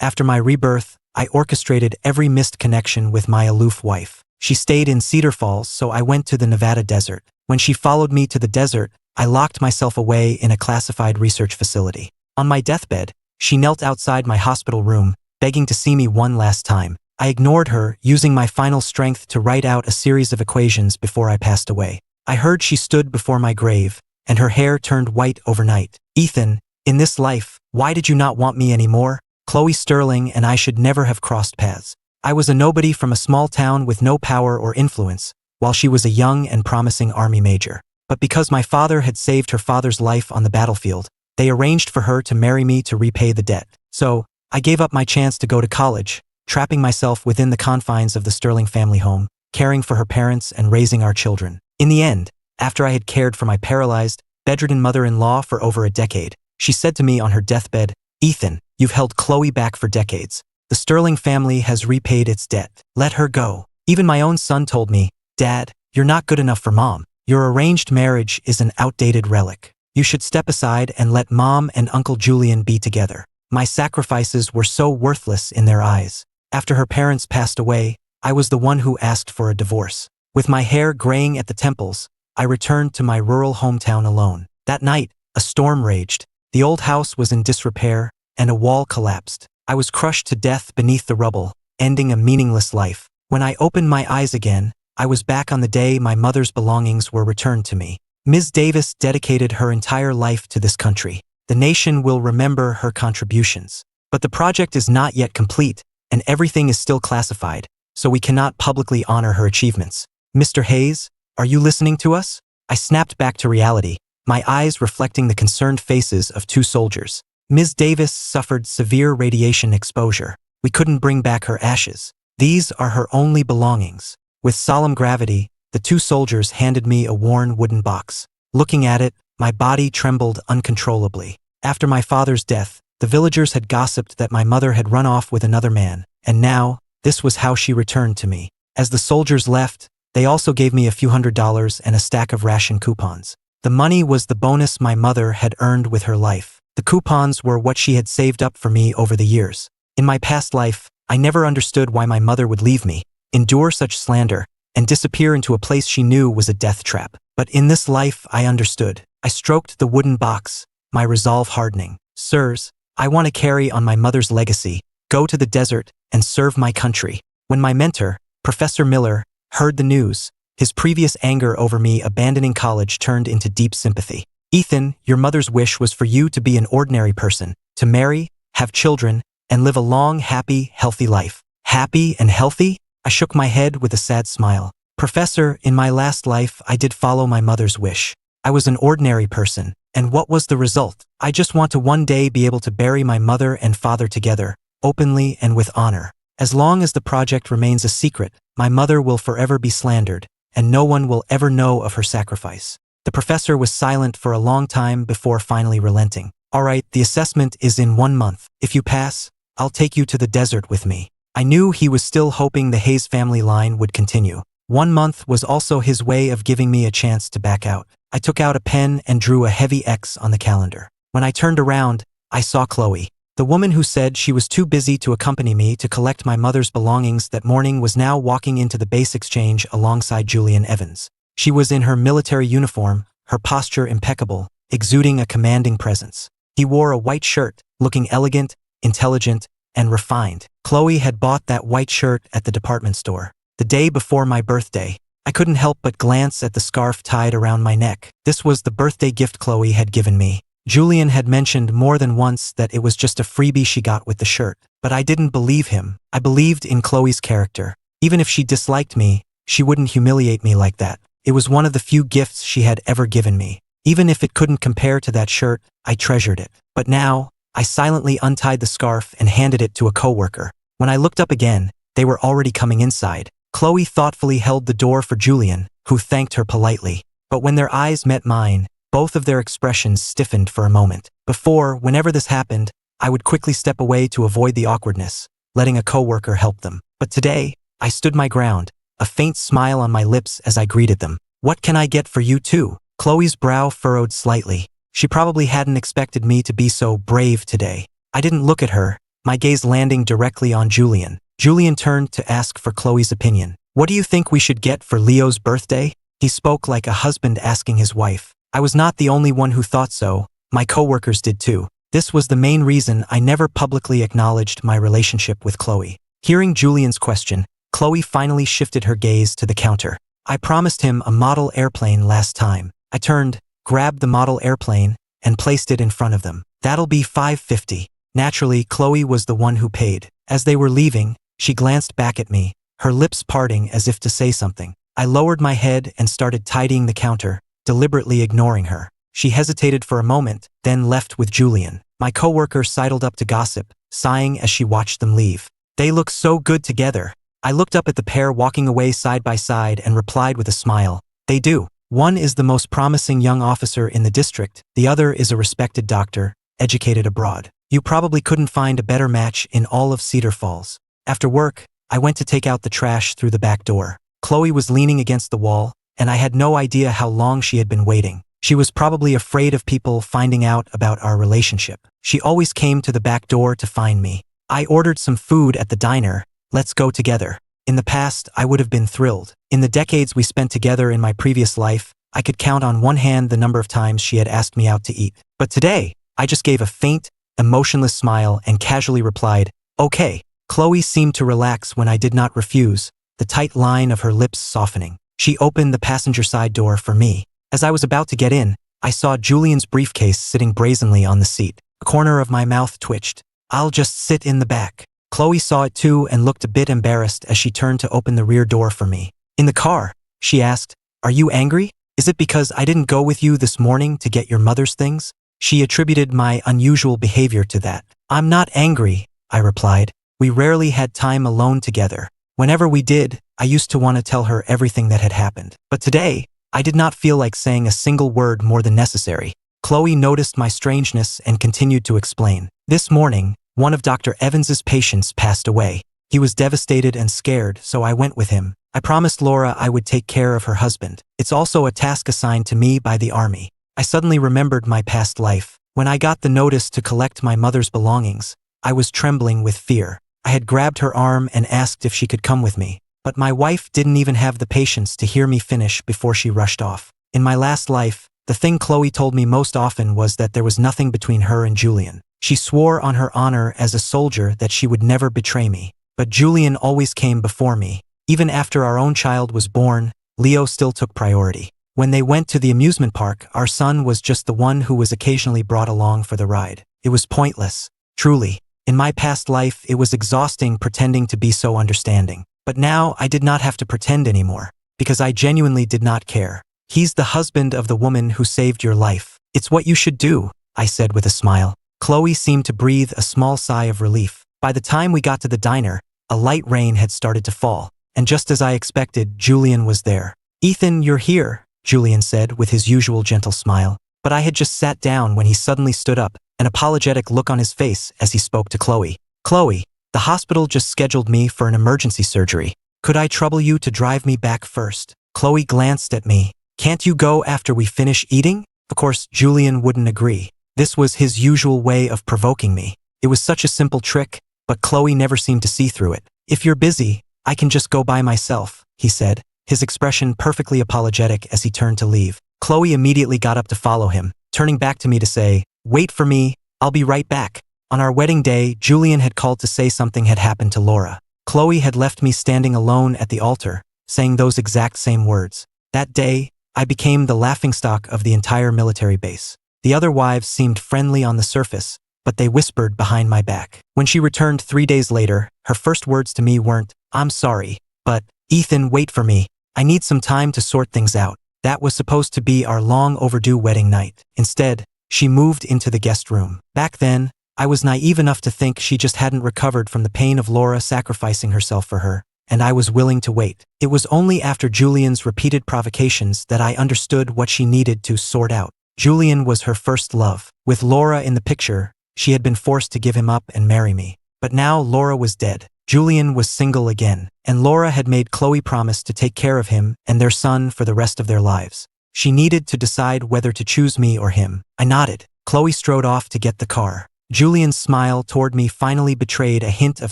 After my rebirth, I orchestrated every missed connection with my aloof wife. She stayed in Cedar Falls, so I went to the Nevada desert. When she followed me to the desert, I locked myself away in a classified research facility. On my deathbed, she knelt outside my hospital room, begging to see me one last time. I ignored her, using my final strength to write out a series of equations before I passed away. I heard she stood before my grave, and her hair turned white overnight. "Ethan, in this life, why did you not want me anymore?" Chloe Sterling and I should never have crossed paths. I was a nobody from a small town with no power or influence, while she was a young and promising army major. But because my father had saved her father's life on the battlefield, they arranged for her to marry me to repay the debt. So, I gave up my chance to go to college, trapping myself within the confines of the Sterling family home, caring for her parents and raising our children. In the end, after I had cared for my paralyzed, bedridden mother-in-law for over a decade, she said to me on her deathbed, "Ethan, you've held Chloe back for decades. The Sterling family has repaid its debt. Let her go." Even my own son told me, "Dad, you're not good enough for Mom. Your arranged marriage is an outdated relic. You should step aside and let Mom and Uncle Julian be together." My sacrifices were so worthless in their eyes. After her parents passed away, I was the one who asked for a divorce. With my hair graying at the temples, I returned to my rural hometown alone. That night, a storm raged. The old house was in disrepair, and a wall collapsed. I was crushed to death beneath the rubble, ending a meaningless life. When I opened my eyes again, I was back on the day my mother's belongings were returned to me. Ms. Davis dedicated her entire life to this country. The nation will remember her contributions. But the project is not yet complete, and everything is still classified, so we cannot publicly honor her achievements. "Mr. Hayes, are you listening to us?" I snapped back to reality, my eyes reflecting the concerned faces of two soldiers. Ms. Davis suffered severe radiation exposure. We couldn't bring back her ashes. These are her only belongings. With solemn gravity, the two soldiers handed me a worn wooden box. Looking at it, my body trembled uncontrollably. After my father's death, the villagers had gossiped that my mother had run off with another man, and now, this was how she returned to me. As the soldiers left, they also gave me a few $100s and a stack of ration coupons. The money was the bonus my mother had earned with her life. The coupons were what she had saved up for me over the years. In my past life, I never understood why my mother would leave me, endure such slander, and disappear into a place she knew was a death trap. But in this life, I understood. I stroked the wooden box, my resolve hardening. "Sirs, I want to carry on my mother's legacy, go to the desert, and serve my country." When my mentor, Professor Miller, heard the news, his previous anger over me abandoning college turned into deep sympathy. "Ethan, your mother's wish was for you to be an ordinary person, to marry, have children, and live a long, happy, healthy life." "Happy and healthy?" I shook my head with a sad smile. "Professor, in my last life, I did follow my mother's wish. I was an ordinary person, and what was the result? I just want to one day be able to bury my mother and father together, openly and with honor. As long as the project remains a secret, my mother will forever be slandered, and no one will ever know of her sacrifice." The professor was silent for a long time before finally relenting. "All right, the assessment is in 1 month. If you pass, I'll take you to the desert with me." I knew he was still hoping the Hayes family line would continue. 1 month was also his way of giving me a chance to back out. I took out a pen and drew a heavy X on the calendar. When I turned around, I saw Chloe. The woman who said she was too busy to accompany me to collect my mother's belongings that morning was now walking into the base exchange alongside Julian Evans. She was in her military uniform, her posture impeccable, exuding a commanding presence. He wore a white shirt, looking elegant, intelligent, and refined. Chloe had bought that white shirt at the department store. The day before my birthday, I couldn't help but glance at the scarf tied around my neck. This was the birthday gift Chloe had given me. Julian had mentioned more than once that it was just a freebie she got with the shirt, but I didn't believe him. I believed in Chloe's character. Even if she disliked me, she wouldn't humiliate me like that. It was one of the few gifts she had ever given me. Even if it couldn't compare to that shirt, I treasured it. But now, I silently untied the scarf and handed it to a coworker. When I looked up again, they were already coming inside. Chloe thoughtfully held the door for Julian, who thanked her politely. But when their eyes met mine, both of their expressions stiffened for a moment. Before, whenever this happened, I would quickly step away to avoid the awkwardness, letting a coworker help them. But today, I stood my ground, a faint smile on my lips as I greeted them. "What can I get for you too?" Chloe's brow furrowed slightly. She probably hadn't expected me to be so brave today. I didn't look at her, my gaze landing directly on Julian. Julian turned to ask for Chloe's opinion. What do you think we should get for Leo's birthday? He spoke like a husband asking his wife. I was not the only one who thought so. My coworkers did too. This was the main reason I never publicly acknowledged my relationship with Chloe. Hearing Julian's question, Chloe finally shifted her gaze to the counter. I promised him a model airplane last time. I turned, grabbed the model airplane, and placed it in front of them. That'll be $550. Naturally, Chloe was the one who paid. As they were leaving, she glanced back at me, her lips parting as if to say something. I lowered my head and started tidying the counter, deliberately ignoring her. She hesitated for a moment, then left with Julian. My coworker sidled up to gossip, sighing as she watched them leave. They look so good together. I looked up at the pair walking away side by side and replied with a smile. They do. One is the most promising young officer in the district, the other is a respected doctor, educated abroad. You probably couldn't find a better match in all of Cedar Falls. After work, I went to take out the trash through the back door. Chloe was leaning against the wall, and I had no idea how long she had been waiting. She was probably afraid of people finding out about our relationship. She always came to the back door to find me. I ordered some food at the diner. Let's go together. In the past, I would have been thrilled. In the decades we spent together in my previous life, I could count on one hand the number of times she had asked me out to eat. But today, I just gave a faint, emotionless smile and casually replied, okay. Chloe seemed to relax when I did not refuse, the tight line of her lips softening. She opened the passenger side door for me. As I was about to get in, I saw Julian's briefcase sitting brazenly on the seat. A corner of my mouth twitched. I'll just sit in the back. Chloe saw it too and looked a bit embarrassed as she turned to open the rear door for me. In the car, she asked, are you angry? Is it because I didn't go with you this morning to get your mother's things? She attributed my unusual behavior to that. I'm not angry, I replied. We rarely had time alone together. Whenever we did, I used to want to tell her everything that had happened. But today, I did not feel like saying a single word more than necessary. Chloe noticed my strangeness and continued to explain. This morning, one of Dr. Evans's patients passed away. He was devastated and scared, so I went with him. I promised Laura I would take care of her husband. It's also a task assigned to me by the army. I suddenly remembered my past life. When I got the notice to collect my mother's belongings, I was trembling with fear. I had grabbed her arm and asked if she could come with me. But my wife didn't even have the patience to hear me finish before she rushed off. In my last life, the thing Chloe told me most often was that there was nothing between her and Julian. She swore on her honor as a soldier that she would never betray me. But Julian always came before me. Even after our own child was born, Leo still took priority. When they went to the amusement park, our son was just the one who was occasionally brought along for the ride. It was pointless. Truly. In my past life, it was exhausting pretending to be so understanding. But now I did not have to pretend anymore, because I genuinely did not care. He's the husband of the woman who saved your life. It's what you should do, I said with a smile. Chloe seemed to breathe a small sigh of relief. By the time we got to the diner, a light rain had started to fall, and just as I expected, Julian was there. Ethan, you're here, Julian said with his usual gentle smile. But I had just sat down when he suddenly stood up, an apologetic look on his face as he spoke to Chloe. Chloe, the hospital just scheduled me for an emergency surgery. Could I trouble you to drive me back first? Chloe glanced at me. Can't you go after we finish eating? Of course, Julian wouldn't agree. This was his usual way of provoking me. It was such a simple trick, but Chloe never seemed to see through it. If you're busy, I can just go by myself, he said, his expression perfectly apologetic as he turned to leave. Chloe immediately got up to follow him, turning back to me to say, wait for me, I'll be right back. On our wedding day, Julian had called to say something had happened to Laura. Chloe had left me standing alone at the altar, saying those exact same words. That day, I became the laughingstock of the entire military base. The other wives seemed friendly on the surface, but they whispered behind my back. When she returned 3 days later, her first words to me weren't, I'm sorry, but, Ethan, wait for me. I need some time to sort things out. That was supposed to be our long overdue wedding night. Instead, she moved into the guest room. Back then, I was naive enough to think she just hadn't recovered from the pain of Laura sacrificing herself for her, and I was willing to wait. It was only after Julian's repeated provocations that I understood what she needed to sort out. Julian was her first love. With Laura in the picture, she had been forced to give him up and marry me. But now Laura was dead. Julian was single again, and Laura had made Chloe promise to take care of him and their son for the rest of their lives. She needed to decide whether to choose me or him. I nodded. Chloe strode off to get the car. Julian's smile toward me finally betrayed a hint of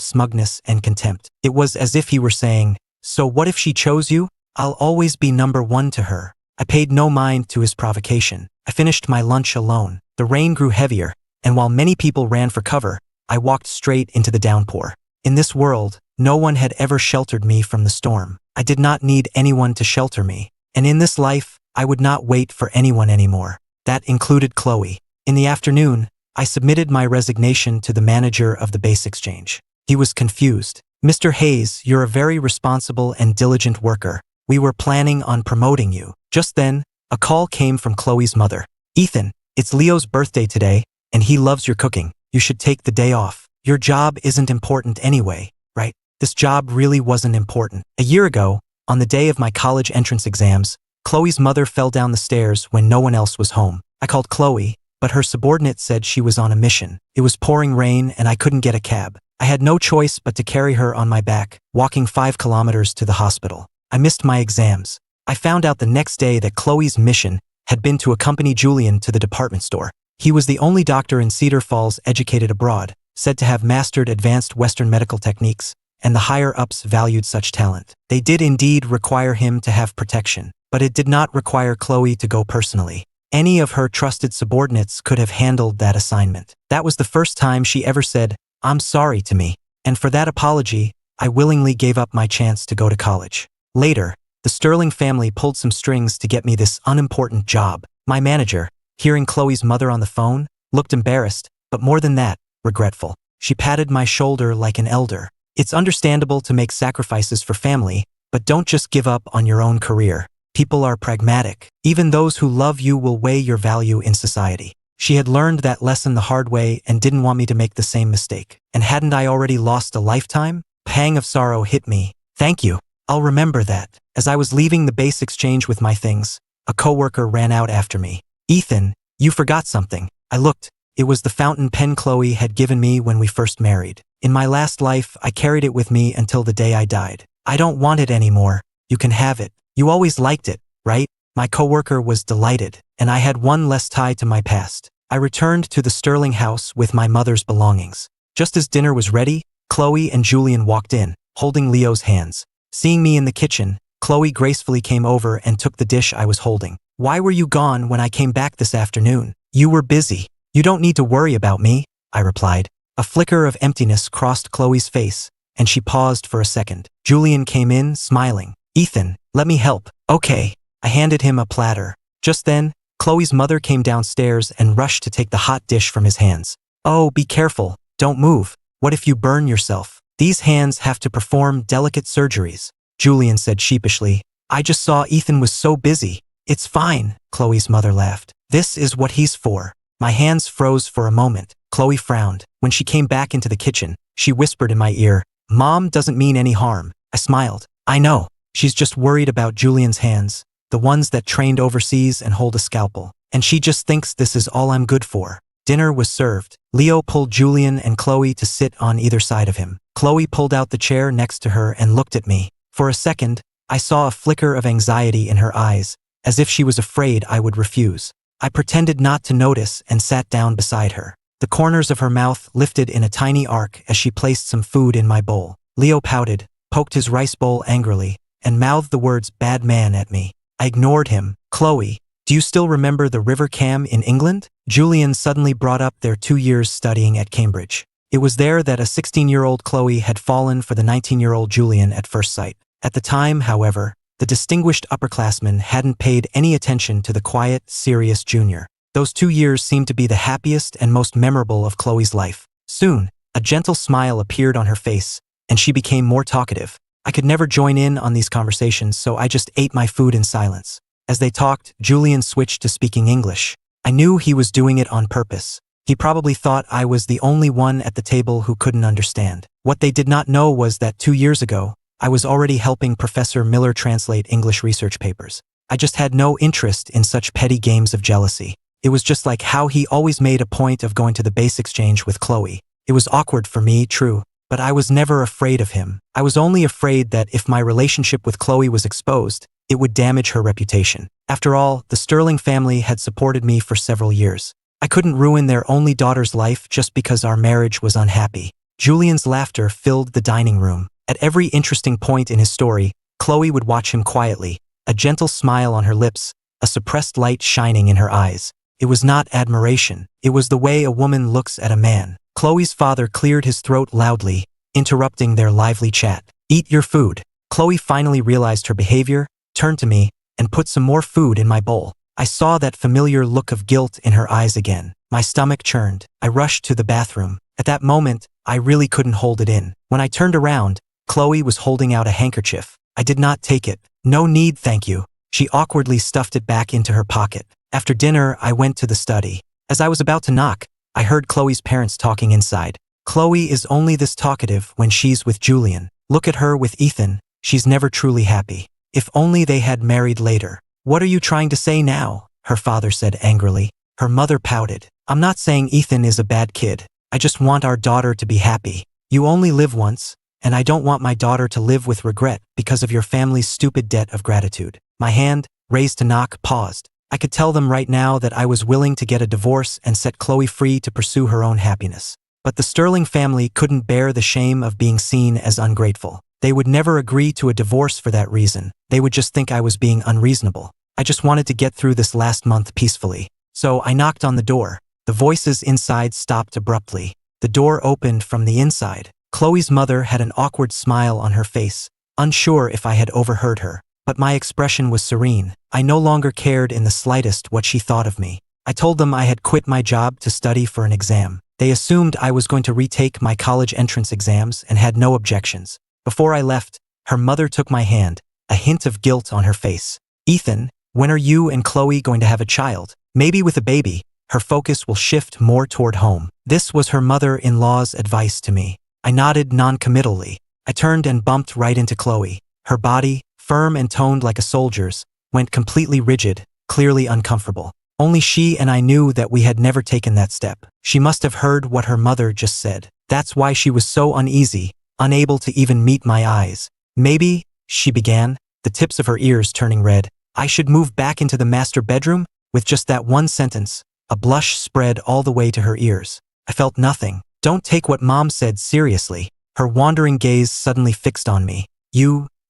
smugness and contempt. It was as if he were saying, "So what if she chose you? I'll always be number one to her." I paid no mind to his provocation. I finished my lunch alone. The rain grew heavier, and while many people ran for cover, I walked straight into the downpour. In this world, no one had ever sheltered me from the storm. I did not need anyone to shelter me. And in this life, I would not wait for anyone anymore. That included Chloe. In the afternoon, I submitted my resignation to the manager of the base exchange. He was confused. "Mr. Hayes, you're a very responsible and diligent worker. We were planning on promoting you." Just then, a call came from Chloe's mother. "Ethan, it's Leo's birthday today, and he loves your cooking. You should take the day off. Your job isn't important anyway, right?" This job really wasn't important. A year ago, on the day of my college entrance exams, Chloe's mother fell down the stairs when no one else was home. I called Chloe, but her subordinate said she was on a mission. It was pouring rain and I couldn't get a cab. I had no choice but to carry her on my back, walking 5 kilometers to the hospital. I missed my exams. I found out the next day that Chloe's mission had been to accompany Julian to the department store. He was the only doctor in Cedar Falls educated abroad, said to have mastered advanced Western medical techniques, and the higher-ups valued such talent. They did indeed require him to have protection, but it did not require Chloe to go personally. Any of her trusted subordinates could have handled that assignment. That was the first time she ever said, "I'm sorry" to me, and for that apology, I willingly gave up my chance to go to college. Later, the Sterling family pulled some strings to get me this unimportant job. My manager, hearing Chloe's mother on the phone, looked embarrassed, but more than that, regretful. She patted my shoulder like an elder. "It's understandable to make sacrifices for family, but don't just give up on your own career. People are pragmatic. Even those who love you will weigh your value in society." She had learned that lesson the hard way and didn't want me to make the same mistake. And hadn't I already lost a lifetime? Pang of sorrow hit me. "Thank you. I'll remember that." As I was leaving the base exchange with my things, a coworker ran out after me. "Ethan, you forgot something." I looked. It was the fountain pen Chloe had given me when we first married. In my last life, I carried it with me until the day I died. "I don't want it anymore. You can have it. You always liked it, right?" My coworker was delighted, and I had one less tie to my past. I returned to the Sterling house with my mother's belongings. Just as dinner was ready, Chloe and Julian walked in, holding Leo's hands. Seeing me in the kitchen, Chloe gracefully came over and took the dish I was holding. "Why were you gone when I came back this afternoon?" "You were busy. You don't need to worry about me," I replied. A flicker of emptiness crossed Chloe's face, and she paused for a second. Julian came in, smiling. "Ethan, let me help." "Okay." I handed him a platter. Just then, Chloe's mother came downstairs and rushed to take the hot dish from his hands. "Oh, be careful. Don't move. What if you burn yourself? These hands have to perform delicate surgeries," Julian said sheepishly. "I just saw Ethan was so busy." "It's fine," Chloe's mother laughed. "This is what he's for." My hands froze for a moment. Chloe frowned. When she came back into the kitchen, she whispered in my ear, "Mom doesn't mean any harm." I smiled. "I know. She's just worried about Julian's hands, the ones that trained overseas and hold a scalpel. And she just thinks this is all I'm good for." Dinner was served. Leo pulled Julian and Chloe to sit on either side of him. Chloe pulled out the chair next to her and looked at me. For a second, I saw a flicker of anxiety in her eyes, as if she was afraid I would refuse. I pretended not to notice and sat down beside her. The corners of her mouth lifted in a tiny arc as she placed some food in my bowl. Leo pouted, poked his rice bowl angrily, and mouthed the words "bad man" at me. I ignored him. "Chloe, do you still remember the River Cam in England?" Julian suddenly brought up their 2 years studying at Cambridge. It was there that a 16-year-old Chloe had fallen for the 19-year-old Julian at first sight. At the time, however, the distinguished upperclassman hadn't paid any attention to the quiet, serious junior. Those 2 years seemed to be the happiest and most memorable of Chloe's life. Soon, a gentle smile appeared on her face, and she became more talkative. I could never join in on these conversations, so I just ate my food in silence. As they talked, Julian switched to speaking English. I knew he was doing it on purpose. He probably thought I was the only one at the table who couldn't understand. What they did not know was that 2 years ago, I was already helping Professor Miller translate English research papers. I just had no interest in such petty games of jealousy. It was just like how he always made a point of going to the base exchange with Chloe. It was awkward for me, true, but I was never afraid of him. I was only afraid that if my relationship with Chloe was exposed, it would damage her reputation. After all, the Sterling family had supported me for several years. I couldn't ruin their only daughter's life just because our marriage was unhappy. Julian's laughter filled the dining room. At every interesting point in his story, Chloe would watch him quietly, a gentle smile on her lips, a suppressed light shining in her eyes. It was not admiration. It was the way a woman looks at a man. Chloe's father cleared his throat loudly, interrupting their lively chat. "Eat your food." Chloe finally realized her behavior, turned to me, and put some more food in my bowl. I saw that familiar look of guilt in her eyes again. My stomach churned. I rushed to the bathroom. At that moment, I really couldn't hold it in. When I turned around, Chloe was holding out a handkerchief. I did not take it. "No need, thank you." She awkwardly stuffed it back into her pocket. After dinner, I went to the study. As I was about to knock, I heard Chloe's parents talking inside. "Chloe is only this talkative when she's with Julian. Look at her with Ethan. She's never truly happy. If only they had married later." "What are you trying to say now?" her father said angrily. Her mother pouted. "I'm not saying Ethan is a bad kid. I just want our daughter to be happy. You only live once, and I don't want my daughter to live with regret because of your family's stupid debt of gratitude." My hand, raised to knock, paused. I could tell them right now that I was willing to get a divorce and set Chloe free to pursue her own happiness. But the Sterling family couldn't bear the shame of being seen as ungrateful. They would never agree to a divorce for that reason. They would just think I was being unreasonable. I just wanted to get through this last month peacefully. So I knocked on the door. The voices inside stopped abruptly. The door opened from the inside. Chloe's mother had an awkward smile on her face, unsure if I had overheard her. But my expression was serene. I no longer cared in the slightest what she thought of me. I told them I had quit my job to study for an exam. They assumed I was going to retake my college entrance exams and had no objections. Before I left, her mother took my hand, a hint of guilt on her face. "Ethan, when are you and Chloe going to have a child? Maybe with a baby, her focus will shift more toward home." This was her mother-in-law's advice to me. I nodded non-committally. I turned and bumped right into Chloe. Her body, firm and toned like a soldier's, went completely rigid, clearly uncomfortable. Only she and I knew that we had never taken that step. She must have heard what her mother just said. That's why she was so uneasy, unable to even meet my eyes. "Maybe," she began, the tips of her ears turning red, "I should move back into the master bedroom?" With just that one sentence, a blush spread all the way to her ears. I felt nothing. "Don't take what Mom said seriously." Her wandering gaze suddenly fixed on me.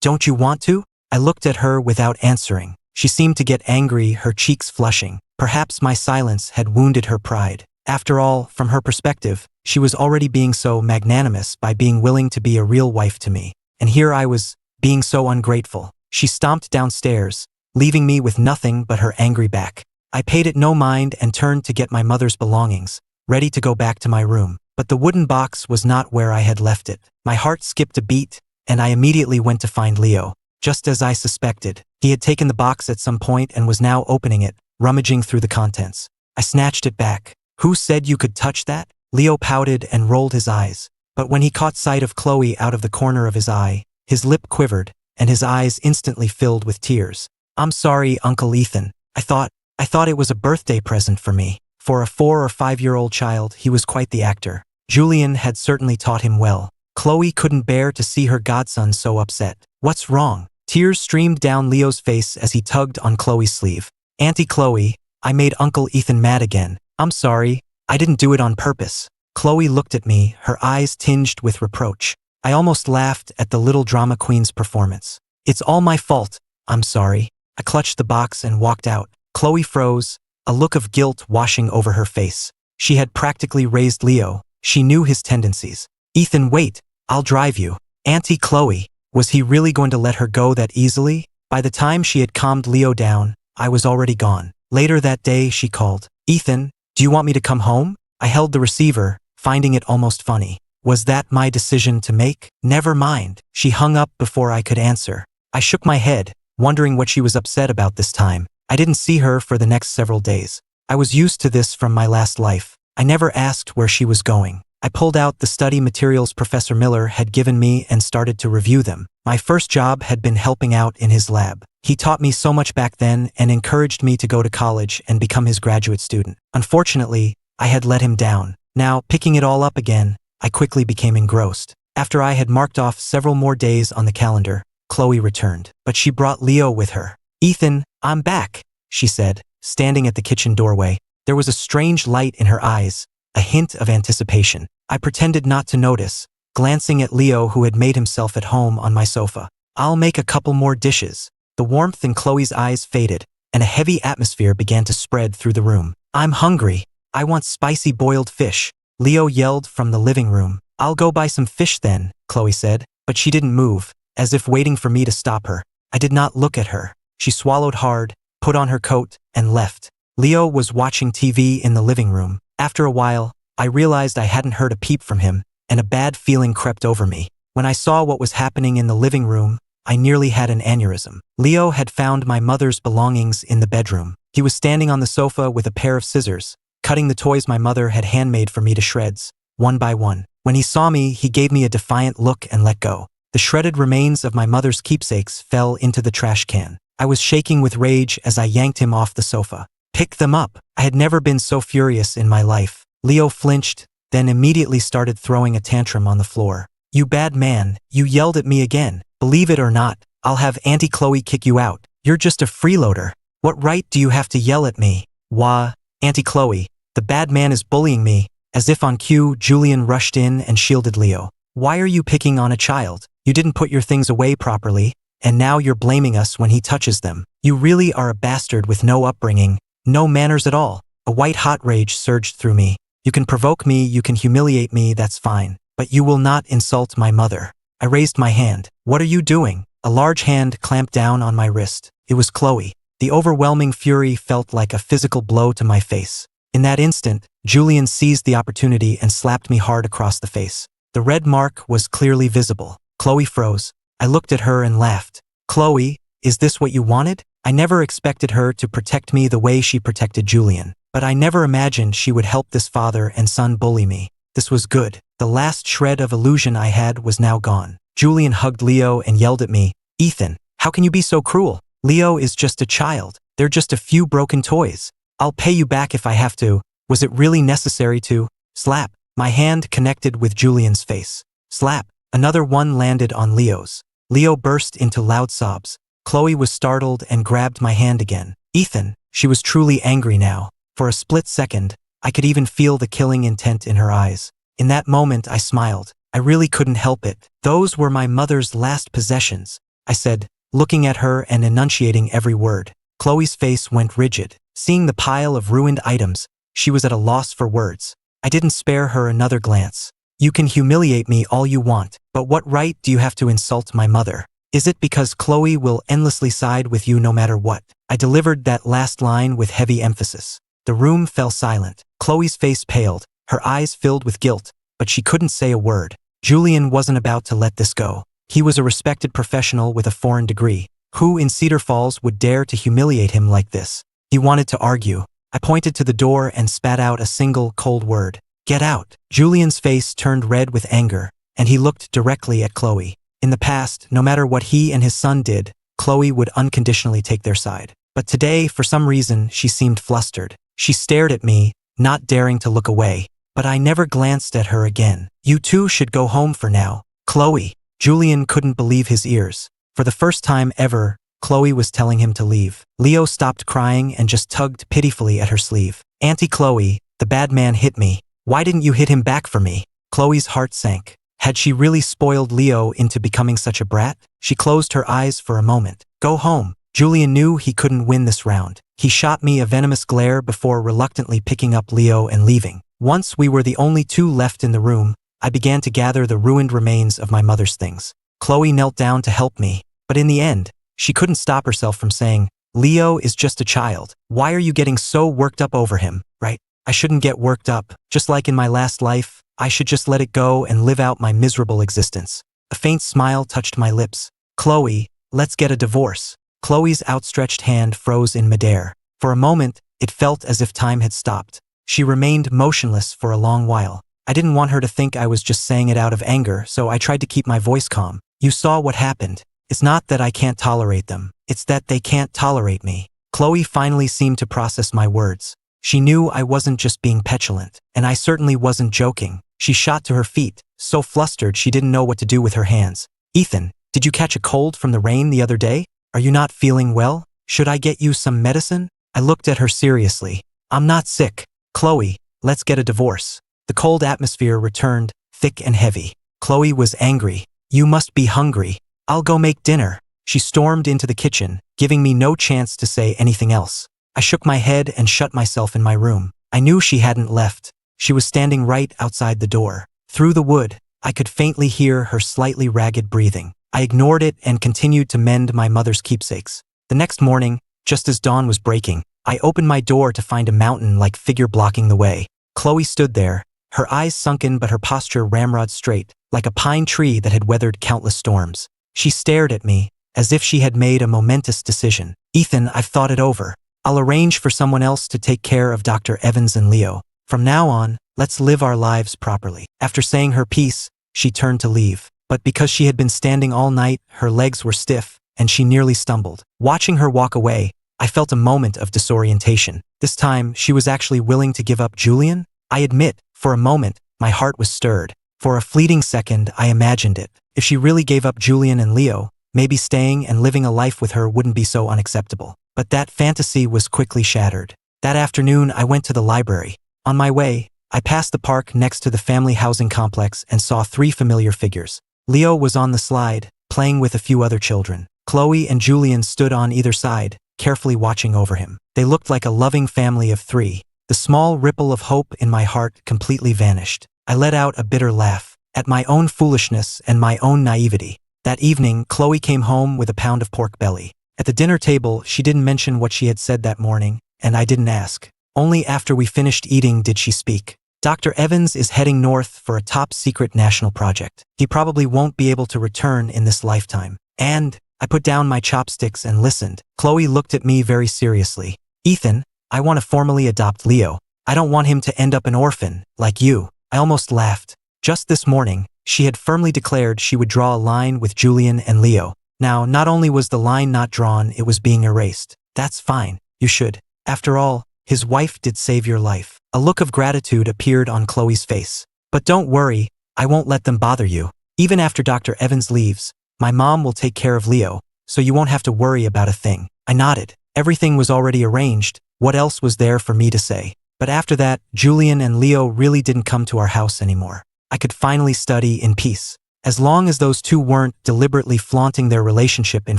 Don't you want to?" I looked at her without answering. She seemed to get angry, her cheeks flushing. Perhaps my silence had wounded her pride. After all, from her perspective, she was already being so magnanimous by being willing to be a real wife to me. And here I was, being so ungrateful. She stomped downstairs, leaving me with nothing but her angry back. I paid it no mind and turned to get my mother's belongings, ready to go back to my room. But the wooden box was not where I had left it. My heart skipped a beat, and I immediately went to find Leo. Just as I suspected, he had taken the box at some point and was now opening it, rummaging through the contents. I snatched it back. "Who said you could touch that?" Leo pouted and rolled his eyes. But when he caught sight of Chloe out of the corner of his eye, his lip quivered, and his eyes instantly filled with tears. "I'm sorry, Uncle Ethan. I thought it was a birthday present for me." For a 4 or 5-year-old child, he was quite the actor. Julian had certainly taught him well. Chloe couldn't bear to see her godson so upset. "What's wrong?" Tears streamed down Leo's face as he tugged on Chloe's sleeve. "Auntie Chloe, I made Uncle Ethan mad again. I'm sorry, I didn't do it on purpose." Chloe looked at me, her eyes tinged with reproach. I almost laughed at the little drama queen's performance. "It's all my fault. I'm sorry." I clutched the box and walked out. Chloe froze, a look of guilt washing over her face. She had practically raised Leo. She knew his tendencies. "Ethan, wait. I'll drive you." Auntie Chloe. Was he really going to let her go that easily? By the time she had calmed Leo down, I was already gone. Later that day, she called. "Ethan, do you want me to come home?" I held the receiver, finding it almost funny. Was that my decision to make? Never mind. She hung up before I could answer. I shook my head, wondering what she was upset about this time. I didn't see her for the next several days. I was used to this from my last life. I never asked where she was going. I pulled out the study materials Professor Miller had given me and started to review them. My first job had been helping out in his lab. He taught me so much back then and encouraged me to go to college and become his graduate student. Unfortunately, I had let him down. Now, picking it all up again, I quickly became engrossed. After I had marked off several more days on the calendar, Chloe returned. But she brought Leo with her. "Ethan, I'm back," she said, standing at the kitchen doorway. There was a strange light in her eyes, a hint of anticipation. I pretended not to notice, glancing at Leo who had made himself at home on my sofa. I'll make a couple more dishes. The warmth in Chloe's eyes faded, and a heavy atmosphere began to spread through the room. I'm hungry. I want spicy boiled fish, Leo yelled from the living room. I'll go buy some fish then, Chloe said, but she didn't move, as if waiting for me to stop her. I did not look at her. She swallowed hard, put on her coat, and left. Leo was watching TV in the living room. After a while, I realized I hadn't heard a peep from him, and a bad feeling crept over me. When I saw what was happening in the living room, I nearly had an aneurysm. Leo had found my mother's belongings in the bedroom. He was standing on the sofa with a pair of scissors, cutting the toys my mother had handmade for me to shreds, one by one. When he saw me, he gave me a defiant look and let go. The shredded remains of my mother's keepsakes fell into the trash can. I was shaking with rage as I yanked him off the sofa. Pick them up. I had never been so furious in my life. Leo flinched, then immediately started throwing a tantrum on the floor. You bad man, you yelled at me again. Believe it or not, I'll have Auntie Chloe kick you out. You're just a freeloader. What right do you have to yell at me? Wah, Auntie Chloe, the bad man is bullying me. As if on cue, Julian rushed in and shielded Leo. Why are you picking on a child? You didn't put your things away properly, and now you're blaming us when he touches them. You really are a bastard with no upbringing, no manners at all. A white-hot rage surged through me. You can provoke me, you can humiliate me, that's fine. But you will not insult my mother. I raised my hand. What are you doing? A large hand clamped down on my wrist. It was Chloe. The overwhelming fury felt like a physical blow to my face. In that instant, Julian seized the opportunity and slapped me hard across the face. The red mark was clearly visible. Chloe froze. I looked at her and laughed. Chloe, is this what you wanted? I never expected her to protect me the way she protected Julian. But I never imagined she would help this father and son bully me. This was good. The last shred of illusion I had was now gone. Julian hugged Leo and yelled at me, Ethan, how can you be so cruel? Leo is just a child. They're just a few broken toys. I'll pay you back if I have to. Was it really necessary to? Slap. My hand connected with Julian's face. Slap. Another one landed on Leo's. Leo burst into loud sobs. Chloe was startled and grabbed my hand again. Ethan, she was truly angry now. For a split second, I could even feel the killing intent in her eyes. In that moment, I smiled. I really couldn't help it. Those were my mother's last possessions, I said, looking at her and enunciating every word. Chloe's face went rigid. Seeing the pile of ruined items, she was at a loss for words. I didn't spare her another glance. You can humiliate me all you want, but what right do you have to insult my mother? Is it because Chloe will endlessly side with you no matter what? I delivered that last line with heavy emphasis. The room fell silent. Chloe's face paled, her eyes filled with guilt, but she couldn't say a word. Julian wasn't about to let this go. He was a respected professional with a foreign degree. Who in Cedar Falls would dare to humiliate him like this? He wanted to argue. I pointed to the door and spat out a single cold word. Get out. Julian's face turned red with anger, and he looked directly at Chloe. In the past, no matter what he and his son did, Chloe would unconditionally take their side. But today, for some reason, she seemed flustered. She stared at me, not daring to look away, but I never glanced at her again. You two should go home for now. Chloe. Julian couldn't believe his ears. For the first time ever, Chloe was telling him to leave. Leo stopped crying and just tugged pitifully at her sleeve. Auntie Chloe, the bad man hit me. Why didn't you hit him back for me? Chloe's heart sank. Had she really spoiled Leo into becoming such a brat? She closed her eyes for a moment. Go home. Julian knew he couldn't win this round. He shot me a venomous glare before reluctantly picking up Leo and leaving. Once we were the only two left in the room, I began to gather the ruined remains of my mother's things. Chloe knelt down to help me, but in the end, she couldn't stop herself from saying, Leo is just a child. Why are you getting so worked up over him, right? I shouldn't get worked up. Just like in my last life, I should just let it go and live out my miserable existence. A faint smile touched my lips. Chloe, let's get a divorce. Chloe's outstretched hand froze in midair. For a moment, it felt as if time had stopped. She remained motionless for a long while. I didn't want her to think I was just saying it out of anger, so I tried to keep my voice calm. You saw what happened. It's not that I can't tolerate them. It's that they can't tolerate me. Chloe finally seemed to process my words. She knew I wasn't just being petulant, and I certainly wasn't joking. She shot to her feet, so flustered she didn't know what to do with her hands. Ethan, did you catch a cold from the rain the other day? Are you not feeling well? Should I get you some medicine? I looked at her seriously. I'm not sick. Chloe, let's get a divorce. The cold atmosphere returned, thick and heavy. Chloe was angry. You must be hungry. I'll go make dinner. She stormed into the kitchen, giving me no chance to say anything else. I shook my head and shut myself in my room. I knew she hadn't left. She was standing right outside the door. Through the wood, I could faintly hear her slightly ragged breathing. I ignored it and continued to mend my mother's keepsakes. The next morning, just as dawn was breaking, I opened my door to find a mountain-like figure blocking the way. Chloe stood there, her eyes sunken but her posture ramrod straight, like a pine tree that had weathered countless storms. She stared at me, as if she had made a momentous decision. Ethan, I've thought it over. I'll arrange for someone else to take care of Dr. Evans and Leo. From now on, let's live our lives properly. After saying her piece, she turned to leave. But because she had been standing all night, her legs were stiff, and she nearly stumbled. Watching her walk away, I felt a moment of disorientation. This time, she was actually willing to give up Julian? I admit, for a moment, my heart was stirred. For a fleeting second, I imagined it. If she really gave up Julian and Leo, maybe staying and living a life with her wouldn't be so unacceptable. But that fantasy was quickly shattered. That afternoon, I went to the library. On my way, I passed the park next to the family housing complex and saw 3 familiar figures. Leo was on the slide, playing with a few other children. Chloe and Julian stood on either side, carefully watching over him. They looked like a loving family of 3. The small ripple of hope in my heart completely vanished. I let out a bitter laugh at my own foolishness and my own naivety. That evening, Chloe came home with a pound of pork belly. At the dinner table, she didn't mention what she had said that morning, and I didn't ask. Only after we finished eating did she speak. Dr. Evans is heading north for a top-secret national project. He probably won't be able to return in this lifetime. And I put down my chopsticks and listened. Chloe looked at me very seriously. Ethan, I want to formally adopt Leo. I don't want him to end up an orphan, like you. I almost laughed. Just this morning, she had firmly declared she would draw a line with Julian and Leo. Now, not only was the line not drawn, it was being erased. That's fine. You should. After all, his wife did save your life. A look of gratitude appeared on Chloe's face. But don't worry, I won't let them bother you. Even after Dr. Evans leaves, my mom will take care of Leo, so you won't have to worry about a thing. I nodded. Everything was already arranged. What else was there for me to say? But after that, Julian and Leo really didn't come to our house anymore. I could finally study in peace. As long as those 2 weren't deliberately flaunting their relationship in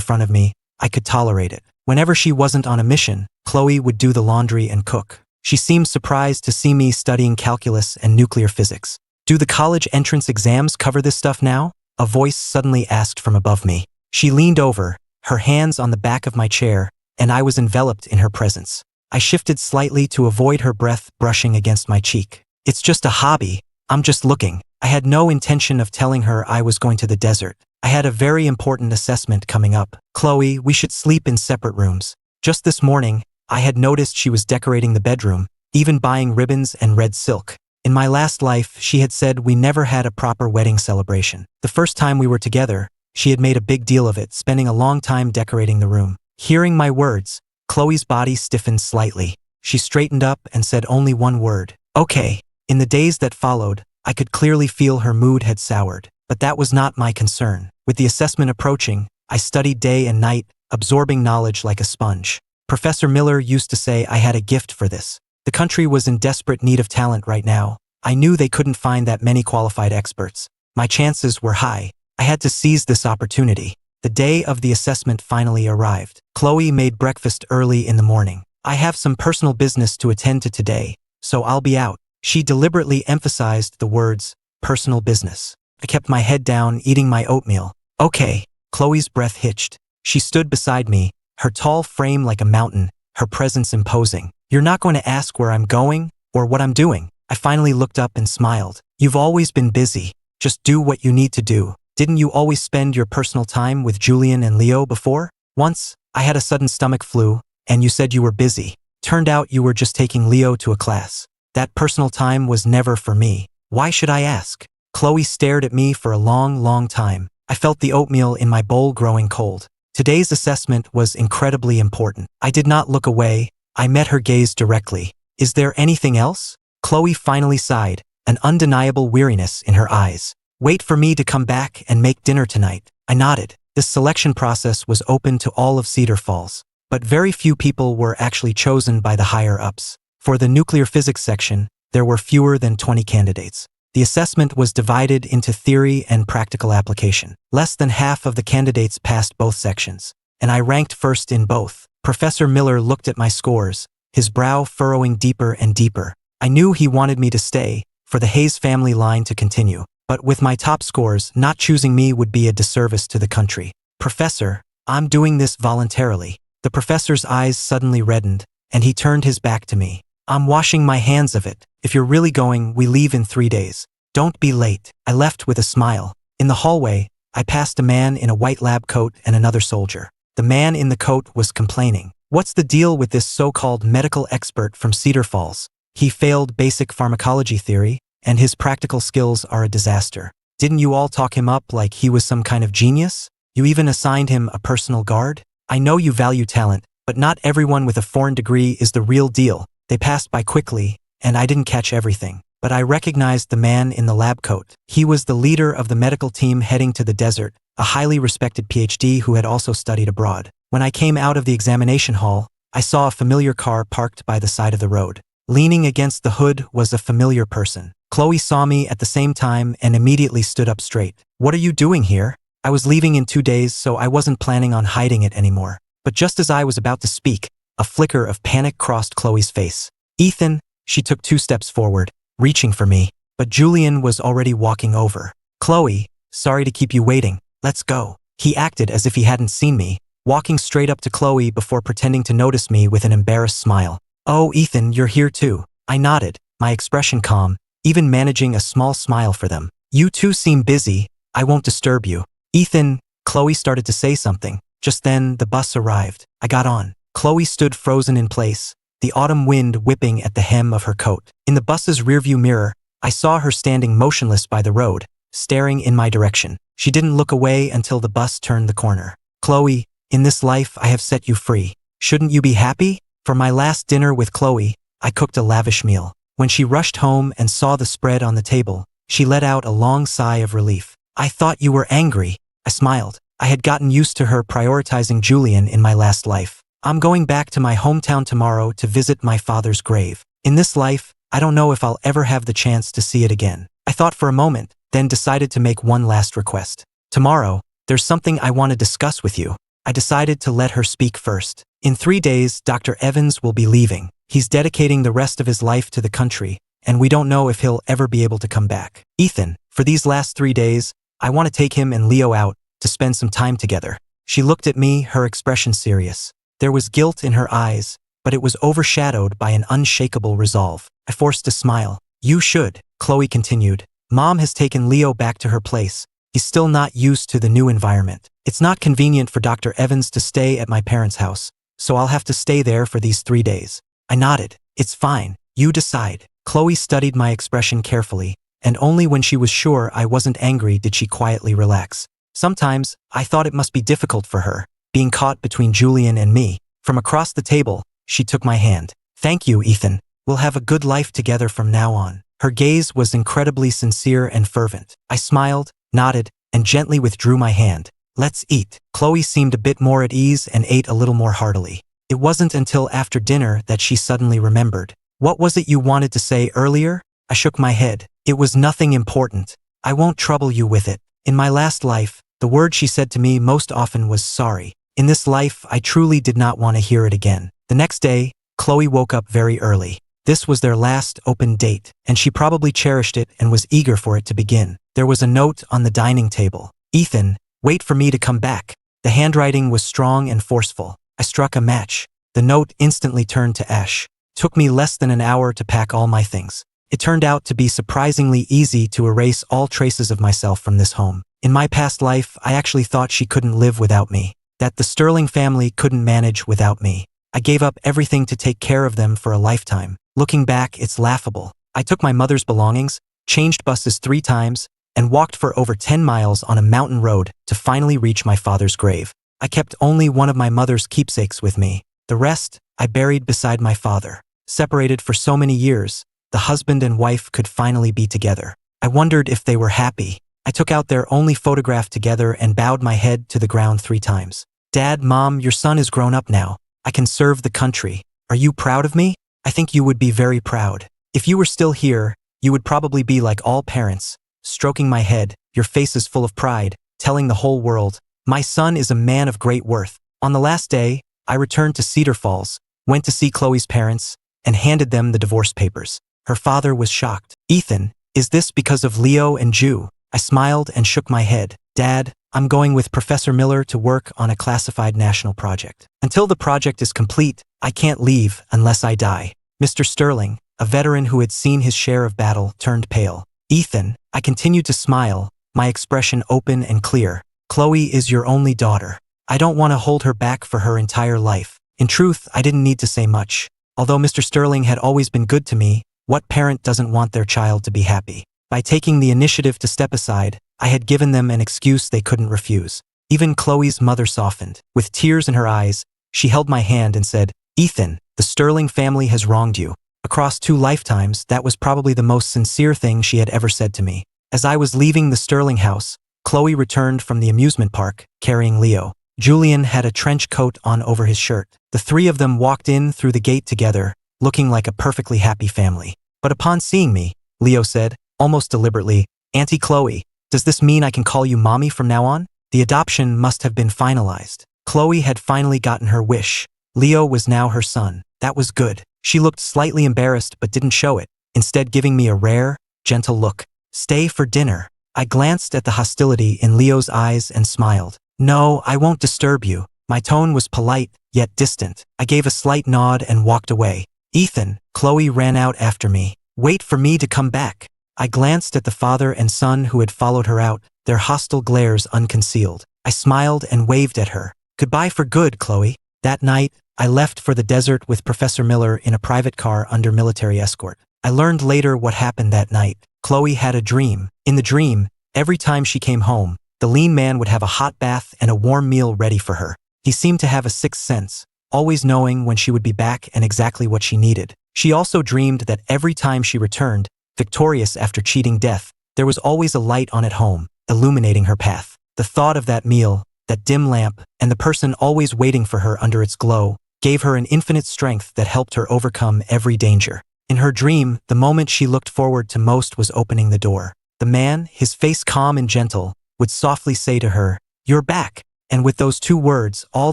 front of me, I could tolerate it. Whenever she wasn't on a mission, Chloe would do the laundry and cook. She seemed surprised to see me studying calculus and nuclear physics. Do the college entrance exams cover this stuff now? A voice suddenly asked from above me. She leaned over, her hands on the back of my chair, and I was enveloped in her presence. I shifted slightly to avoid her breath brushing against my cheek. It's just a hobby. I'm just looking. I had no intention of telling her I was going to the desert. I had a very important assessment coming up. Chloe, we should sleep in separate rooms. Just this morning, I had noticed she was decorating the bedroom, even buying ribbons and red silk. In my last life, she had said we never had a proper wedding celebration. The first time we were together, she had made a big deal of it, spending a long time decorating the room. Hearing my words, Chloe's body stiffened slightly. She straightened up and said only one word. Okay. In the days that followed, I could clearly feel her mood had soured. But that was not my concern. With the assessment approaching, I studied day and night, absorbing knowledge like a sponge. Professor Miller used to say I had a gift for this. The country was in desperate need of talent right now. I knew they couldn't find that many qualified experts. My chances were high. I had to seize this opportunity. The day of the assessment finally arrived. Chloe made breakfast early in the morning. I have some personal business to attend to today, so I'll be out. She deliberately emphasized the words, personal business. I kept my head down, eating my oatmeal. Okay. Chloe's breath hitched. She stood beside me, her tall frame like a mountain, her presence imposing. You're not going to ask where I'm going, or what I'm doing. I finally looked up and smiled. You've always been busy. Just do what you need to do. Didn't you always spend your personal time with Julian and Leo before? Once, I had a sudden stomach flu, and you said you were busy. Turned out you were just taking Leo to a class. That personal time was never for me. Why should I ask? Chloe stared at me for a long time. I felt the oatmeal in my bowl growing cold. Today's assessment was incredibly important. I did not look away. I met her gaze directly. Is there anything else? Chloe finally sighed, an undeniable weariness in her eyes. Wait for me to come back and make dinner tonight. I nodded. This selection process was open to all of Cedar Falls, but very few people were actually chosen by the higher-ups. For the nuclear physics section, there were fewer than 20 candidates. The assessment was divided into theory and practical application. Less than half of the candidates passed both sections, and I ranked first in both. Professor Miller looked at my scores, his brow furrowing deeper and deeper. I knew he wanted me to stay, for the Hayes family line to continue. But with my top scores, not choosing me would be a disservice to the country. Professor, I'm doing this voluntarily. The professor's eyes suddenly reddened, and he turned his back to me. I'm washing my hands of it. If you're really going, we leave in 3 days. Don't be late. I left with a smile. In the hallway, I passed a man in a white lab coat and another soldier. The man in the coat was complaining. What's the deal with this so-called medical expert from Cedar Falls? He failed basic pharmacology theory, and his practical skills are a disaster. Didn't you all talk him up like he was some kind of genius? You even assigned him a personal guard? I know you value talent, but not everyone with a foreign degree is the real deal. They passed by quickly, and I didn't catch everything. But I recognized the man in the lab coat. He was the leader of the medical team heading to the desert, a highly respected PhD who had also studied abroad. When I came out of the examination hall, I saw a familiar car parked by the side of the road. Leaning against the hood was a familiar person. Chloe saw me at the same time and immediately stood up straight. What are you doing here? I was leaving in 2 days, so I wasn't planning on hiding it anymore. But just as I was about to speak, a flicker of panic crossed Chloe's face. Ethan, she took 2 steps forward, reaching for me, but Julian was already walking over. Chloe, sorry to keep you waiting. Let's go. He acted as if he hadn't seen me, walking straight up to Chloe before pretending to notice me with an embarrassed smile. Oh, Ethan, you're here too. I nodded, my expression calm, even managing a small smile for them. You two seem busy. I won't disturb you. Ethan, Chloe started to say something. Just then, the bus arrived. I got on. Chloe stood frozen in place, the autumn wind whipping at the hem of her coat. In the bus's rearview mirror, I saw her standing motionless by the road, staring in my direction. She didn't look away until the bus turned the corner. Chloe, in this life I have set you free. Shouldn't you be happy? For my last dinner with Chloe, I cooked a lavish meal. When she rushed home and saw the spread on the table, she let out a long sigh of relief. I thought you were angry. I smiled. I had gotten used to her prioritizing Julian in my last life. I'm going back to my hometown tomorrow to visit my father's grave. In this life, I don't know if I'll ever have the chance to see it again. I thought for a moment, then decided to make one last request. Tomorrow, there's something I want to discuss with you. I decided to let her speak first. In 3 days, Dr. Evans will be leaving. He's dedicating the rest of his life to the country, and we don't know if he'll ever be able to come back. Ethan, for these last 3 days, I want to take him and Leo out to spend some time together. She looked at me, her expression serious. There was guilt in her eyes, but it was overshadowed by an unshakable resolve. I forced a smile. You should, Chloe continued. Mom has taken Leo back to her place. He's still not used to the new environment. It's not convenient for Dr. Evans to stay at my parents' house, so I'll have to stay there for these 3 days. I nodded. It's fine. You decide. Chloe studied my expression carefully, and only when she was sure I wasn't angry did she quietly relax. Sometimes, I thought it must be difficult for her, being caught between Julian and me. From across the table, she took my hand. Thank you, Ethan. We'll have a good life together from now on. Her gaze was incredibly sincere and fervent. I smiled, nodded, and gently withdrew my hand. Let's eat. Chloe seemed a bit more at ease and ate a little more heartily. It wasn't until after dinner that she suddenly remembered. What was it you wanted to say earlier? I shook my head. It was nothing important. I won't trouble you with it. In my last life, the word she said to me most often was sorry. In this life, I truly did not want to hear it again. The next day, Chloe woke up very early. This was their last open date, and she probably cherished it and was eager for it to begin. There was a note on the dining table. Ethan, wait for me to come back. The handwriting was strong and forceful. I struck a match. The note instantly turned to ash. It took me less than an hour to pack all my things. It turned out to be surprisingly easy to erase all traces of myself from this home. In my past life, I actually thought she couldn't live without me, that the Sterling family couldn't manage without me. I gave up everything to take care of them for a lifetime. Looking back, it's laughable. I took my mother's belongings, changed buses 3 times, and walked for over 10 miles on a mountain road to finally reach my father's grave. I kept only one of my mother's keepsakes with me. The rest, I buried beside my father. Separated for so many years, the husband and wife could finally be together. I wondered if they were happy. I took out their only photograph together and bowed my head to the ground 3 times. Dad, Mom, your son is grown up now. I can serve the country. Are you proud of me? I think you would be very proud. If you were still here, you would probably be like all parents, stroking my head, your faces full of pride, telling the whole world, my son is a man of great worth. On the last day, I returned to Cedar Falls, went to see Chloe's parents, and handed them the divorce papers. Her father was shocked. Ethan, is this because of Leo and Ju? I smiled and shook my head. Dad, I'm going with Professor Miller to work on a classified national project. Until the project is complete, I can't leave unless I die. Mr. Sterling, a veteran who had seen his share of battle, turned pale. Ethan, I continued to smile, my expression open and clear. Chloe is your only daughter. I don't want to hold her back for her entire life. In truth, I didn't need to say much. Although Mr. Sterling had always been good to me, what parent doesn't want their child to be happy? By taking the initiative to step aside, I had given them an excuse they couldn't refuse. Even Chloe's mother softened. With tears in her eyes, she held my hand and said, Ethan, the Sterling family has wronged you. Across 2 lifetimes, that was probably the most sincere thing she had ever said to me. As I was leaving the Sterling house, Chloe returned from the amusement park, carrying Leo. Julian had a trench coat on over his shirt. The 3 of them walked in through the gate together, looking like a perfectly happy family. But upon seeing me, Leo said, almost deliberately, Auntie Chloe, does this mean I can call you Mommy from now on? The adoption must have been finalized. Chloe had finally gotten her wish. Leo was now her son. That was good. She looked slightly embarrassed but didn't show it, instead giving me a rare, gentle look. Stay for dinner. I glanced at the hostility in Leo's eyes and smiled. No, I won't disturb you. My tone was polite, yet distant. I gave a slight nod and walked away. Ethan, Chloe ran out after me. Wait for me to come back. I glanced at the father and son who had followed her out, their hostile glares unconcealed. I smiled and waved at her. Goodbye for good, Chloe. That night, I left for the desert with Professor Miller in a private car under military escort. I learned later what happened that night. Chloe had a dream. In the dream, every time she came home, the lean man would have a hot bath and a warm meal ready for her. He seemed to have a sixth sense, always knowing when she would be back and exactly what she needed. She also dreamed that every time she returned, victorious after cheating death, there was always a light on at home, illuminating her path. The thought of that meal, that dim lamp, and the person always waiting for her under its glow, gave her an infinite strength that helped her overcome every danger. In her dream, the moment she looked forward to most was opening the door. The man, his face calm and gentle, would softly say to her, "You're back." And with those 2 words, all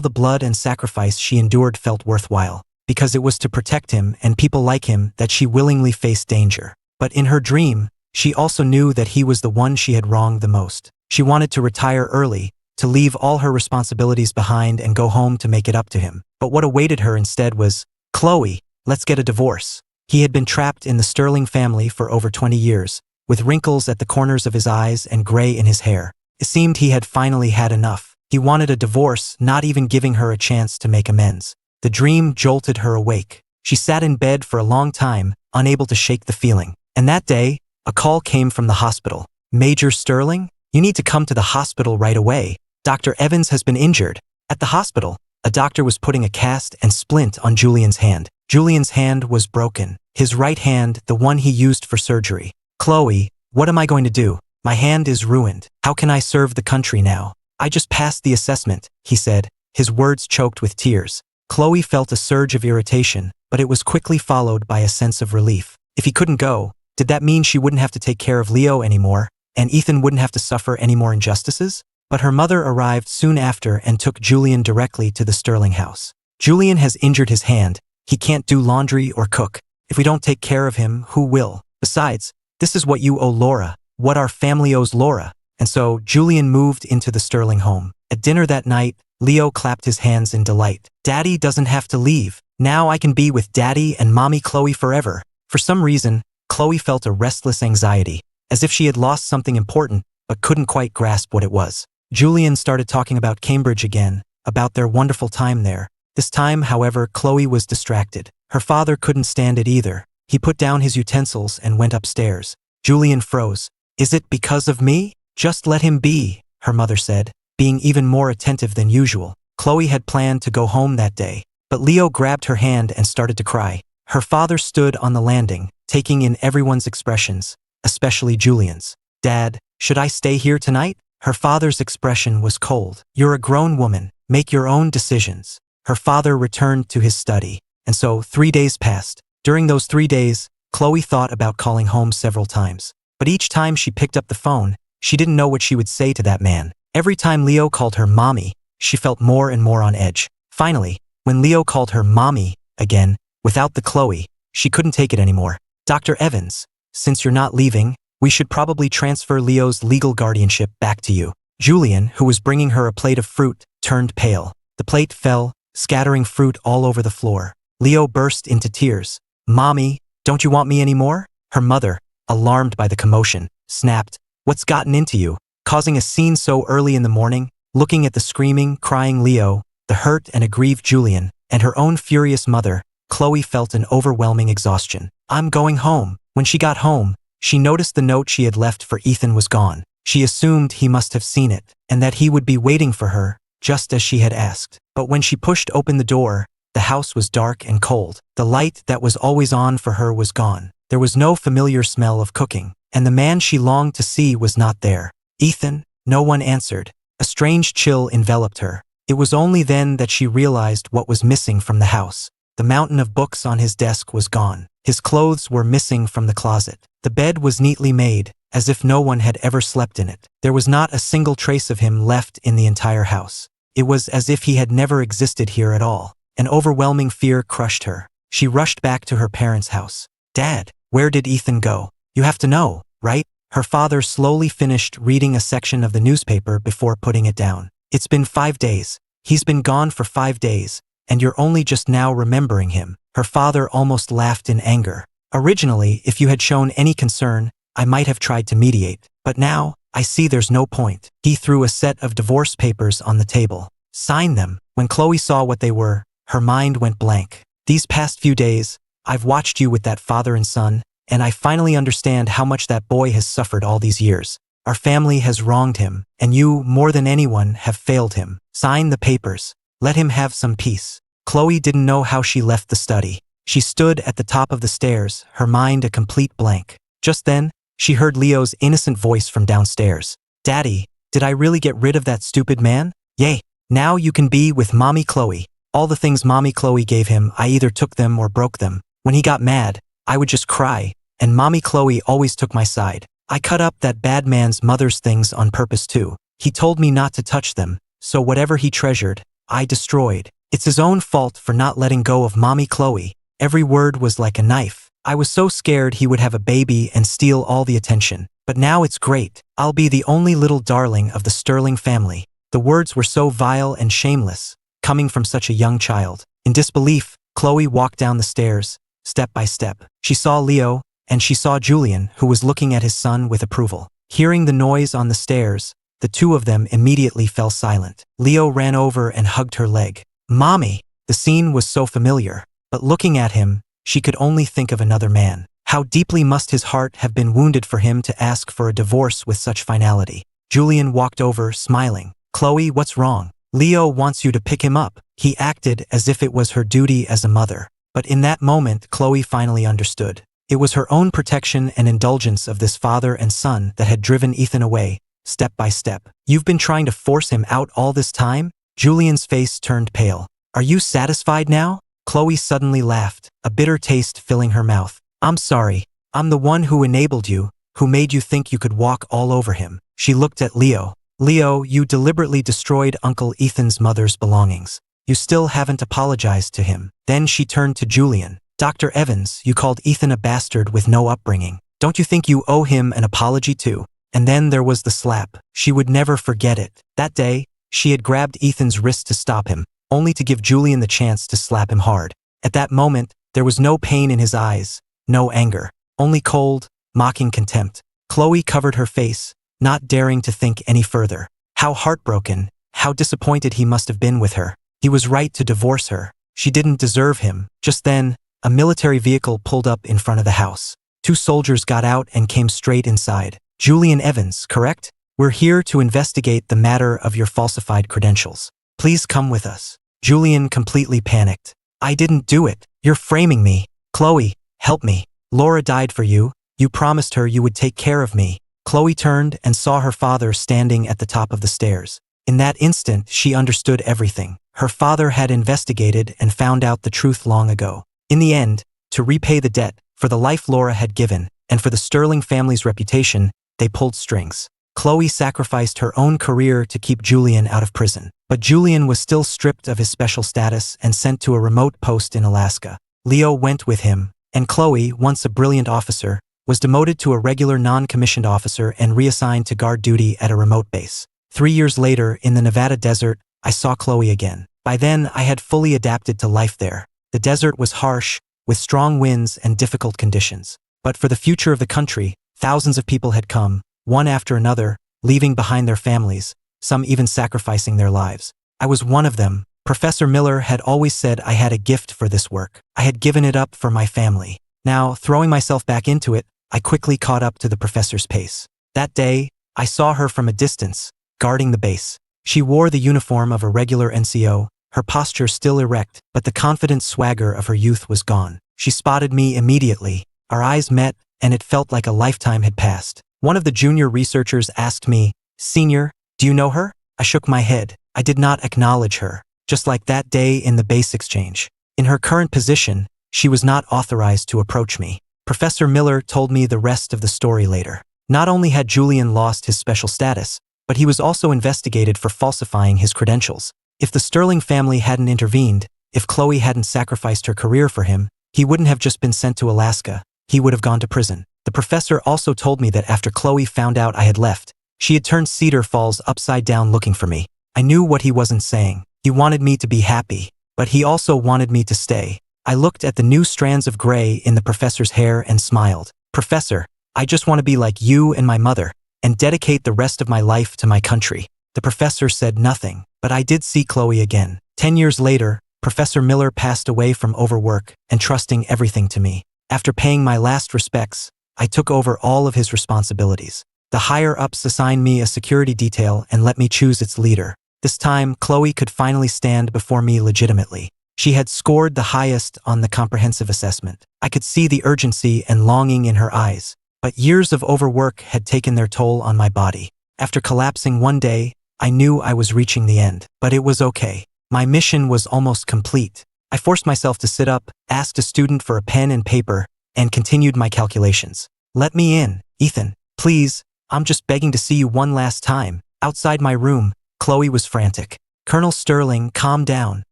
the blood and sacrifice she endured felt worthwhile, because it was to protect him and people like him that she willingly faced danger. But in her dream, she also knew that he was the one she had wronged the most. She wanted to retire early, to leave all her responsibilities behind and go home to make it up to him. But what awaited her instead was, "Chloe, let's get a divorce." He had been trapped in the Sterling family for over 20 years, with wrinkles at the corners of his eyes and gray in his hair. It seemed he had finally had enough. He wanted a divorce, not even giving her a chance to make amends. The dream jolted her awake. She sat in bed for a long time, unable to shake the feeling. And that day, a call came from the hospital. "Major Sterling? You need to come to the hospital right away. Dr. Evans has been injured." At the hospital, a doctor was putting a cast and splint on Julian's hand. Julian's hand was broken. His right hand, the one he used for surgery. "Chloe, what am I going to do? My hand is ruined. How can I serve the country now?" "I just passed the assessment," he said, his words choked with tears. Chloe felt a surge of irritation, but it was quickly followed by a sense of relief. If he couldn't go, did that mean she wouldn't have to take care of Leo anymore, and Ethan wouldn't have to suffer any more injustices? But her mother arrived soon after and took Julian directly to the Sterling house. "Julian has injured his hand. He can't do laundry or cook. If we don't take care of him, who will? Besides, this is what you owe Laura, what our family owes Laura." And so Julian moved into the Sterling home. At dinner that night, Leo clapped his hands in delight. "Daddy doesn't have to leave. Now I can be with Daddy and Mommy Chloe forever." For some reason, Chloe felt a restless anxiety, as if she had lost something important but couldn't quite grasp what it was. Julian started talking about Cambridge again, about their wonderful time there. This time, however, Chloe was distracted. Her father couldn't stand it either. He put down his utensils and went upstairs. Julian froze. "Is it because of me?" "Just let him be," her mother said, being even more attentive than usual. Chloe had planned to go home that day, but Leo grabbed her hand and started to cry. Her father stood on the landing, taking in everyone's expressions, especially Julian's. "Dad, should I stay here tonight?" Her father's expression was cold. "You're a grown woman. Make your own decisions." Her father returned to his study, and so 3 days passed. During those 3 days, Chloe thought about calling home several times. But each time she picked up the phone, she didn't know what she would say to that man. Every time Leo called her mommy, she felt more and more on edge. Finally, when Leo called her mommy again, without the Chloe, she couldn't take it anymore. Dr. Evans, since you're not leaving, we should probably transfer Leo's legal guardianship back to you. Julian, who was bringing her a plate of fruit, turned pale. The plate fell, scattering fruit all over the floor. Leo burst into tears. Mommy, don't you want me anymore? Her mother, alarmed by the commotion, snapped, What's gotten into you? Causing a scene so early in the morning, looking at the screaming, crying Leo, the hurt and aggrieved Julian, and her own furious mother, Chloe felt an overwhelming exhaustion. I'm going home. When she got home, she noticed the note she had left for Ethan was gone. She assumed he must have seen it, and that he would be waiting for her, just as she had asked. But when she pushed open the door, the house was dark and cold. The light that was always on for her was gone. There was no familiar smell of cooking, and the man she longed to see was not there. Ethan? No one answered. A strange chill enveloped her. It was only then that she realized what was missing from the house. The mountain of books on his desk was gone. His clothes were missing from the closet. The bed was neatly made, as if no one had ever slept in it. There was not a single trace of him left in the entire house. It was as if he had never existed here at all. An overwhelming fear crushed her. She rushed back to her parents' house. Dad, where did Ethan go? You have to know, right? Her father slowly finished reading a section of the newspaper before putting it down. It's been 5 days. He's been gone for 5 days, and you're only just now remembering him. Her father almost laughed in anger. Originally, if you had shown any concern, I might have tried to mediate, but now, I see there's no point. He threw a set of divorce papers on the table. Sign them. When Chloe saw what they were, her mind went blank. These past few days, I've watched you with that father and son, and I finally understand how much that boy has suffered all these years. Our family has wronged him, and you, more than anyone, have failed him. Sign the papers. Let him have some peace. Chloe didn't know how she left the study. She stood at the top of the stairs, her mind a complete blank. Just then, she heard Leo's innocent voice from downstairs. Daddy, did I really get rid of that stupid man? Yay, now you can be with Mommy Chloe. All the things Mommy Chloe gave him, I either took them or broke them. When he got mad, I would just cry, and Mommy Chloe always took my side. I cut up that bad man's mother's things on purpose too. He told me not to touch them, so whatever he treasured, I destroyed. It's his own fault for not letting go of Mommy Chloe. Every word was like a knife. I was so scared he would have a baby and steal all the attention. But now it's great. I'll be the only little darling of the Sterling family. The words were so vile and shameless, coming from such a young child. In disbelief, Chloe walked down the stairs, step by step. She saw Leo, and she saw Julian, who was looking at his son with approval. Hearing the noise on the stairs, the two of them immediately fell silent. Leo ran over and hugged her leg. Mommy! The scene was so familiar, but looking at him, she could only think of another man. How deeply must his heart have been wounded for him to ask for a divorce with such finality. Julian walked over, smiling. Chloe, what's wrong? Leo wants you to pick him up. He acted as if it was her duty as a mother. But in that moment, Chloe finally understood. It was her own protection and indulgence of this father and son that had driven Ethan away, step by step. You've been trying to force him out all this time? Julian's face turned pale. Are you satisfied now? Chloe suddenly laughed, a bitter taste filling her mouth. I'm sorry. I'm the one who enabled you, who made you think you could walk all over him. She looked at Leo. Leo, you deliberately destroyed Uncle Ethan's mother's belongings. You still haven't apologized to him. Then she turned to Julian. Dr. Evans, you called Ethan a bastard with no upbringing. Don't you think you owe him an apology too? And then there was the slap. She would never forget it. That day, she had grabbed Ethan's wrist to stop him, only to give Julian the chance to slap him hard. At that moment, there was no pain in his eyes, no anger, only cold, mocking contempt. Chloe covered her face, not daring to think any further. How heartbroken, how disappointed he must have been with her. He was right to divorce her. She didn't deserve him. Just then, a military vehicle pulled up in front of the house. 2 soldiers got out and came straight inside. Julian Evans, correct? We're here to investigate the matter of your falsified credentials. Please come with us. Julian completely panicked. I didn't do it. You're framing me. Chloe, help me. Laura died for you. You promised her you would take care of me. Chloe turned and saw her father standing at the top of the stairs. In that instant, she understood everything. Her father had investigated and found out the truth long ago. In the end, To repay the debt, for the life Laura had given, and for the Sterling family's reputation, they pulled strings. Chloe sacrificed her own career to keep Julian out of prison. But Julian was still stripped of his special status and sent to a remote post in Alaska. Leo went with him, and Chloe, once a brilliant officer, was demoted to a regular non-commissioned officer and reassigned to guard duty at a remote base. 3 years later, in the Nevada desert, I saw Chloe again. By then, I had fully adapted to life there. The desert was harsh, with strong winds and difficult conditions. But for the future of the country, thousands of people had come, one after another, leaving behind their families, some even sacrificing their lives. I was one of them. Professor Miller had always said I had a gift for this work. I had given it up for my family. Now, throwing myself back into it, I quickly caught up to the professor's pace. That day, I saw her from a distance, guarding the base. She wore the uniform of a regular NCO, her posture still erect, but the confident swagger of her youth was gone. She spotted me immediately. Our eyes met, and it felt like a lifetime had passed. One of the junior researchers asked me, "Senior, do you know her?" I shook my head. I did not acknowledge her. Just like that day in the base exchange. In her current position, she was not authorized to approach me. Professor Miller told me the rest of the story later. Not only had Julian lost his special status, but he was also investigated for falsifying his credentials. If the Sterling family hadn't intervened, if Chloe hadn't sacrificed her career for him, he wouldn't have just been sent to Alaska. He would have gone to prison. The professor also told me that after Chloe found out I had left, she had turned Cedar Falls upside down looking for me. I knew what he wasn't saying. He wanted me to be happy, but he also wanted me to stay. I looked at the new strands of gray in the professor's hair and smiled. "Professor, I just want to be like you and my mother, and dedicate the rest of my life to my country." The professor said nothing, but I did see Chloe again. 10 years later, Professor Miller passed away from overwork, entrusting everything to me. After paying my last respects, I took over all of his responsibilities. The higher-ups assigned me a security detail and let me choose its leader. This time, Chloe could finally stand before me legitimately. She had scored the highest on the comprehensive assessment. I could see the urgency and longing in her eyes. But years of overwork had taken their toll on my body. After collapsing one day, I knew I was reaching the end. But it was okay. My mission was almost complete. I forced myself to sit up, asked a student for a pen and paper, and continued my calculations. "Let me in, Ethan. Please, I'm just begging to see you one last time." Outside my room, Chloe was frantic. "Colonel Sterling, calm down.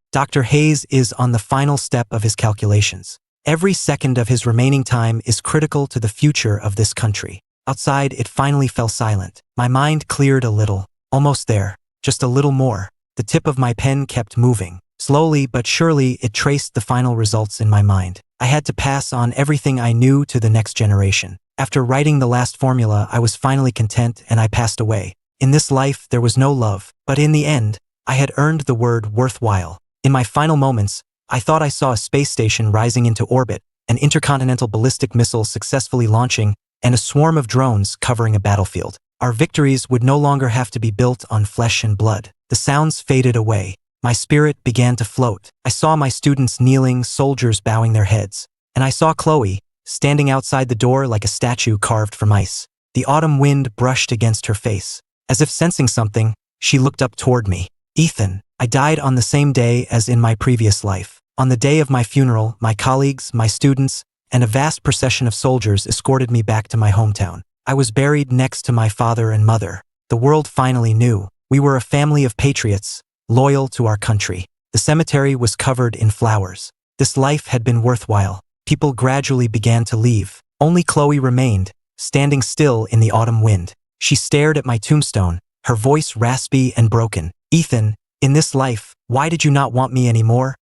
Dr. Hayes is on the final step of his calculations. Every second of his remaining time is critical to the future of this country." Outside, it finally fell silent. My mind cleared a little. Almost there. Just a little more. The tip of my pen kept moving. Slowly but surely, it traced the final results in my mind. I had to pass on everything I knew to the next generation. After writing the last formula, I was finally content and I passed away. In this life, there was no love, but in the end, I had earned the word worthwhile. In my final moments, I thought I saw a space station rising into orbit, an intercontinental ballistic missile successfully launching, and a swarm of drones covering a battlefield. Our victories would no longer have to be built on flesh and blood. The sounds faded away. My spirit began to float. I saw my students kneeling, soldiers bowing their heads. And I saw Chloe, standing outside the door like a statue carved from ice. The autumn wind brushed against her face. As if sensing something, she looked up toward me. "Ethan, I died on the same day as in my previous life. On the day of my funeral, my colleagues, my students, and a vast procession of soldiers escorted me back to my hometown. I was buried next to my father and mother. The world finally knew. We were a family of patriots, loyal to our country. The cemetery was covered in flowers. This life had been worthwhile. People gradually began to leave. Only Chloe remained, standing still in the autumn wind. She stared at my tombstone, her voice raspy and broken. "Ethan, in this life, why did you not want me anymore?